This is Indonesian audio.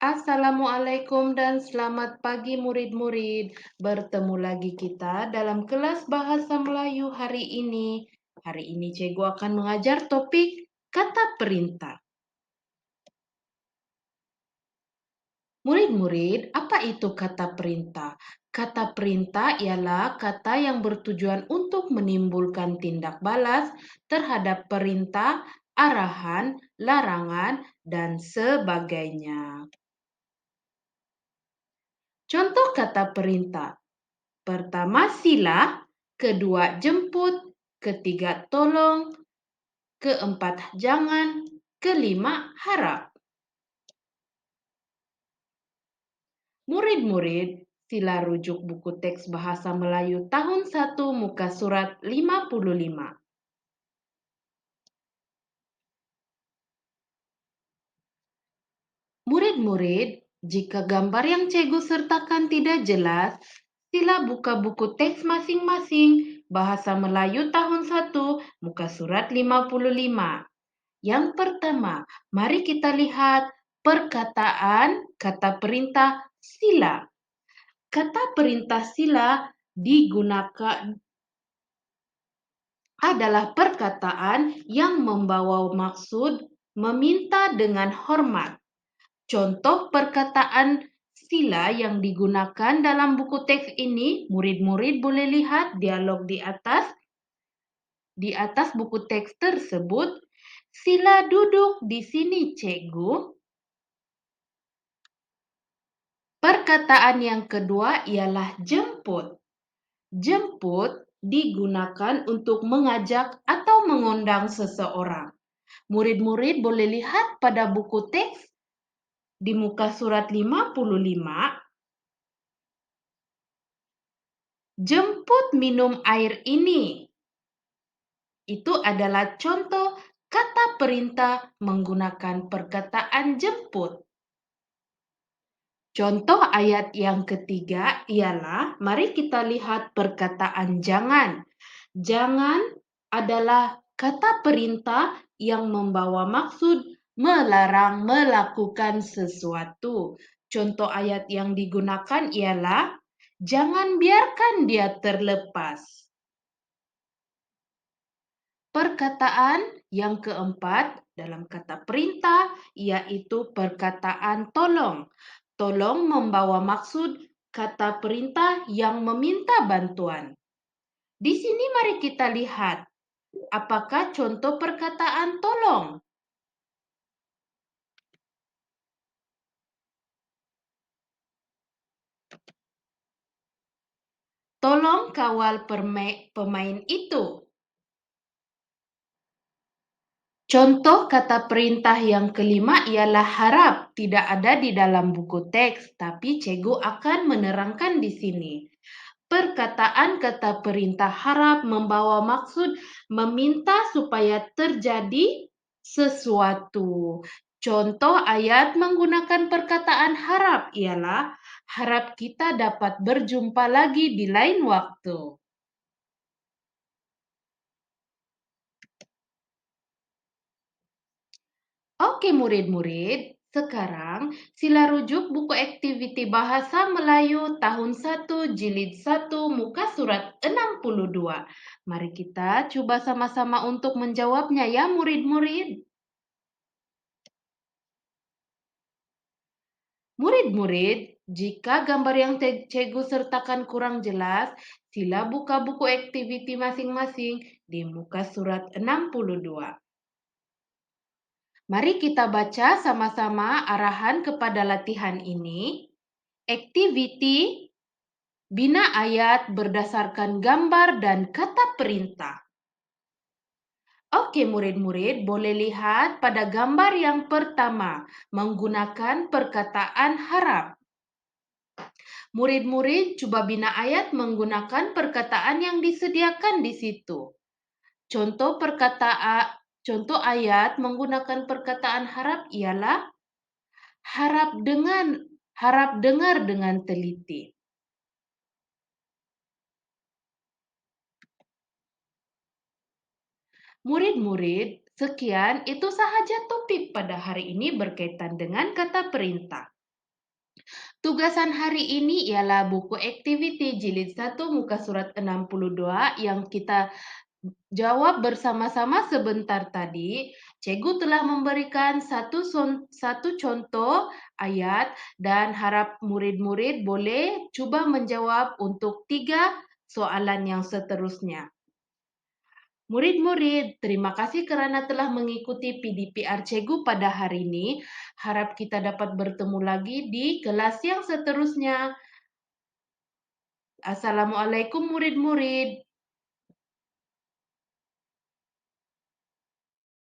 Assalamualaikum dan selamat pagi murid-murid. Bertemu lagi kita dalam kelas Bahasa Melayu hari ini. Hari ini Cikgu akan mengajar topik kata perintah. Murid-murid, apa itu kata perintah? Kata perintah ialah kata yang bertujuan untuk menimbulkan tindak balas terhadap perintah, arahan, larangan, dan sebagainya. Contoh kata perintah. Pertama sila, kedua jemput, ketiga tolong, keempat jangan, kelima harap. Murid-murid, sila rujuk buku teks Bahasa Melayu tahun 1 muka surat 55. Murid-murid, jika gambar yang Cikgu sertakan tidak jelas, sila buka buku teks masing-masing Bahasa Melayu tahun 1 muka surat 55. Yang pertama, mari kita lihat perkataan kata perintah sila. Kata perintah sila adalah perkataan yang membawa maksud meminta dengan hormat. Contoh perkataan sila yang digunakan dalam buku teks ini, murid-murid boleh lihat dialog di atas. Di atas buku teks tersebut, sila duduk di sini, Cikgu. Perkataan yang kedua ialah jemput. Jemput digunakan untuk mengajak atau mengundang seseorang. Murid-murid boleh lihat pada buku teks di muka surat 55. Jemput minum air ini. Itu adalah contoh kata perintah menggunakan perkataan jemput. Contoh ayat yang ketiga ialah, mari kita lihat perkataan jangan. Jangan adalah kata perintah yang membawa maksud melarang melakukan sesuatu. Contoh ayat yang digunakan ialah, jangan biarkan dia terlepas. Perkataan yang keempat dalam kata perintah yaitu perkataan tolong. Tolong membawa maksud kata perintah yang meminta bantuan. Di sini mari kita lihat, apakah contoh perkataan tolong? Tolong kawal pemain itu. Contoh kata perintah yang kelima ialah harap. Tidak ada di dalam buku teks, tapi Cikgu akan menerangkan di sini. Perkataan kata perintah harap membawa maksud meminta supaya terjadi sesuatu. Contoh ayat menggunakan perkataan harap ialah, harap kita dapat berjumpa lagi di lain waktu. Oke murid-murid, sekarang sila rujuk buku aktiviti Bahasa Melayu tahun 1 jilid 1 muka surat 62. Mari kita coba sama-sama untuk menjawabnya ya murid-murid. Murid-murid, jika gambar yang Cikgu sertakan kurang jelas, sila buka buku aktiviti masing-masing di muka surat 62. Mari kita baca sama-sama arahan kepada latihan ini. Activity, bina ayat berdasarkan gambar dan kata perintah. Oke murid-murid, boleh lihat pada gambar yang pertama, menggunakan perkataan harap. Murid-murid coba bina ayat menggunakan perkataan yang disediakan di situ. Contoh ayat menggunakan perkataan harap ialah harap dengar dengan teliti. Murid-murid, sekian itu sahaja topik pada hari ini berkaitan dengan kata perintah. Tugasan hari ini ialah buku aktiviti jilid 1 muka surat 62 yang kita jawab bersama-sama sebentar tadi. Cikgu telah memberikan satu contoh ayat dan harap murid-murid boleh cuba menjawab untuk 3 soalan yang seterusnya. Murid-murid, terima kasih kerana telah mengikuti PDPR Cikgu pada hari ini. Harap kita dapat bertemu lagi di kelas yang seterusnya. Assalamualaikum murid-murid.